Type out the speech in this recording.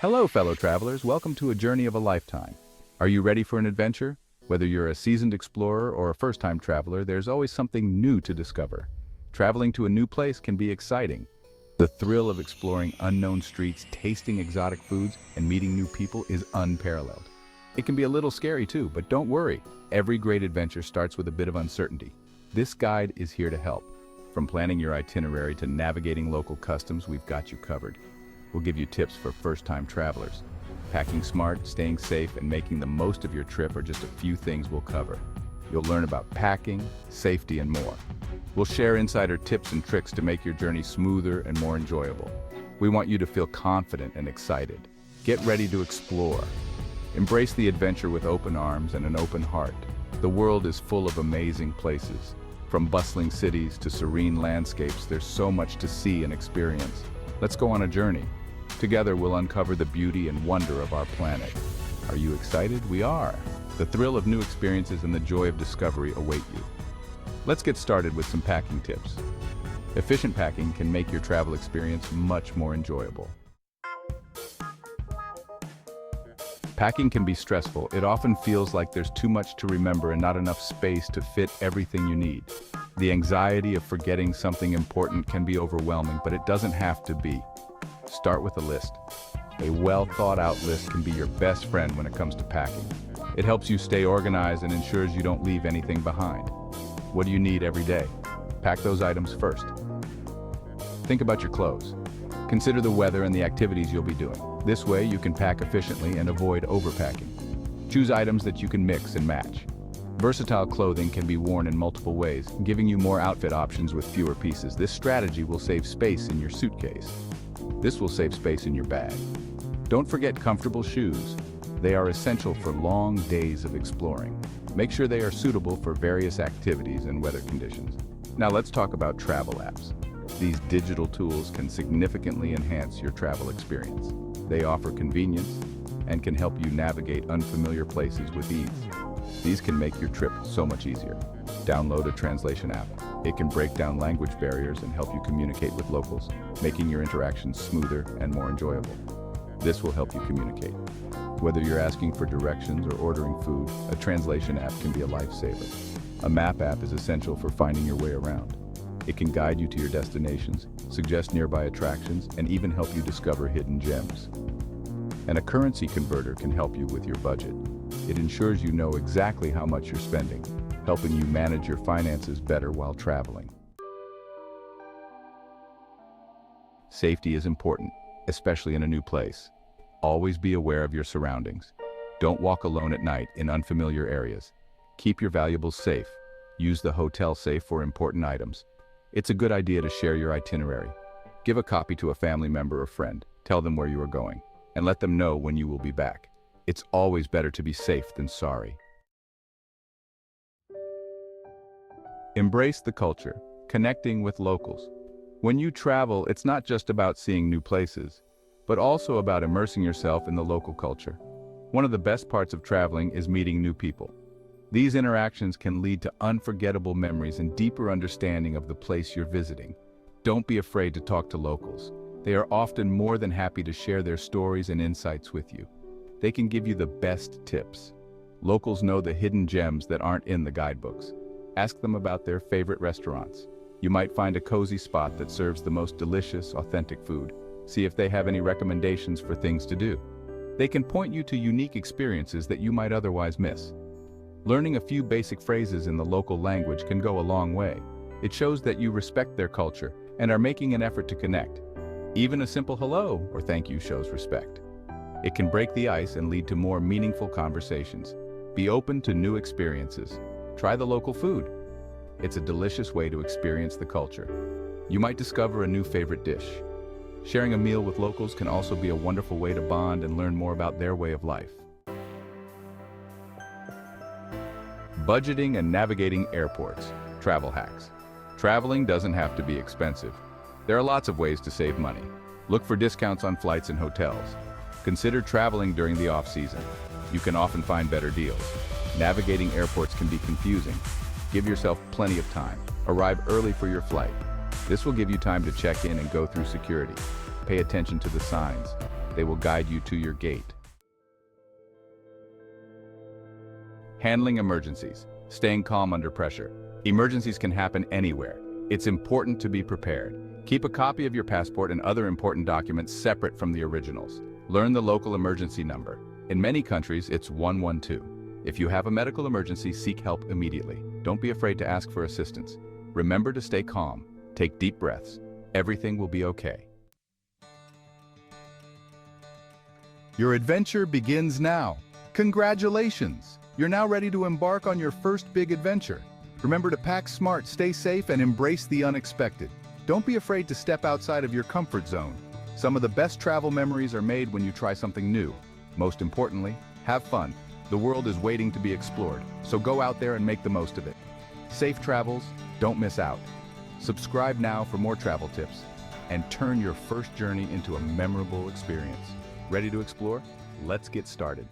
Hello, fellow travelers. Welcome to a journey of a lifetime. Are you ready for an adventure? Whether you're a seasoned explorer or a first-time traveler, there's always something new to discover. Traveling to a new place can be exciting. The thrill of exploring unknown streets, tasting exotic foods, and meeting new people is unparalleled. It can be a little scary too, but don't worry. Every great adventure starts with a bit of uncertainty. This guide is here to help. From planning your itinerary to navigating local customs, we've got you covered. We'll give you tips for first-time travelers. Packing smart, staying safe, and making the most of your trip are just a few things we'll cover. You'll learn about packing, safety, and more. We'll share insider tips and tricks to make your journey smoother and more enjoyable. We want you to feel confident and excited. Get ready to explore. Embrace the adventure with open arms and an open heart. The world is full of amazing places. From bustling cities to serene landscapes, there's so much to see and experience. Let's go on a journey. Together we'll uncover the beauty and wonder of our planet. Are you excited? We are. The thrill of new experiences and the joy of discovery await you. Let's get started with some packing tips. Efficient packing can make your travel experience much more enjoyable. Packing can be stressful. It often feels like there's too much to remember and not enough space to fit everything you need. The anxiety of forgetting something important can be overwhelming, but it doesn't have to be. Start with a list. A well-thought-out list can be your best friend when it comes to packing. It helps you stay organized and ensures you don't leave anything behind. What do you need every day? Pack those items first. Think about your clothes. Consider the weather and the activities you'll be doing. This way, you can pack efficiently and avoid overpacking. Choose items that you can mix and match. Versatile clothing can be worn in multiple ways, giving you more outfit options with fewer pieces. This strategy will save space in your suitcase. This will save space in your bag. Don't forget comfortable shoes. They are essential for long days of exploring. Make sure they are suitable for various activities and weather conditions. Now let's talk about travel apps. These digital tools can significantly enhance your travel experience. They offer convenience and can help you navigate unfamiliar places with ease. These can make your trip so much easier. Download a translation app. It can break down language barriers and help you communicate with locals, making your interactions smoother and more enjoyable. This will help you communicate. Whether you're asking for directions or ordering food, a translation app can be a lifesaver. A map app is essential for finding your way around. It can guide you to your destinations, suggest nearby attractions, and even help you discover hidden gems. And a currency converter can help you with your budget. It ensures you know exactly how much you're spending, helping you manage your finances better while traveling. Safety is important, especially in a new place. Always be aware of your surroundings. Don't walk alone at night in unfamiliar areas. Keep your valuables safe. Use the hotel safe for important items. It's a good idea to share your itinerary. Give a copy to a family member or friend. Tell them where you are going, and let them know when you will be back. It's always better to be safe than sorry. Embrace the culture, connecting with locals. When you travel, it's not just about seeing new places, but also about immersing yourself in the local culture. One of the best parts of traveling is meeting new people. These interactions can lead to unforgettable memories and deeper understanding of the place you're visiting. Don't be afraid to talk to locals. They are often more than happy to share their stories and insights with you. They can give you the best tips. Locals know the hidden gems that aren't in the guidebooks. Ask them about their favorite restaurants. You might find a cozy spot that serves the most delicious, authentic food. See if they have any recommendations for things to do. They can point you to unique experiences that you might otherwise miss. Learning a few basic phrases in the local language can go a long way. It shows that you respect their culture and are making an effort to connect. Even a simple hello or thank you shows respect. It can break the ice and lead to more meaningful conversations. Be open to new experiences. Try the local food. It's a delicious way to experience the culture. You might discover a new favorite dish. Sharing a meal with locals can also be a wonderful way to bond and learn more about their way of life. Budgeting and navigating airports. Travel hacks. Traveling doesn't have to be expensive. There are lots of ways to save money. Look for discounts on flights and hotels. Consider traveling during the off-season. You can often find better deals. Navigating airports can be confusing. Give yourself plenty of time. Arrive early for your flight. This will give you time to check in and go through security. Pay attention to the signs. They will guide you to your gate. Handling emergencies. Staying calm under pressure. Emergencies can happen anywhere. It's important to be prepared. Keep a copy of your passport and other important documents separate from the originals. Learn the local emergency number. In many countries, it's 112. If you have a medical emergency, seek help immediately. Don't be afraid to ask for assistance. Remember to stay calm. Take deep breaths. Everything will be okay. Your adventure begins now. Congratulations! You're now ready to embark on your first big adventure. Remember to pack smart, stay safe, and embrace the unexpected. Don't be afraid to step outside of your comfort zone. Some of the best travel memories are made when you try something new. Most importantly, have fun. The world is waiting to be explored, so go out there and make the most of it. Safe travels, don't miss out. Subscribe now for more travel tips and turn your first journey into a memorable experience. Ready to explore? Let's get started.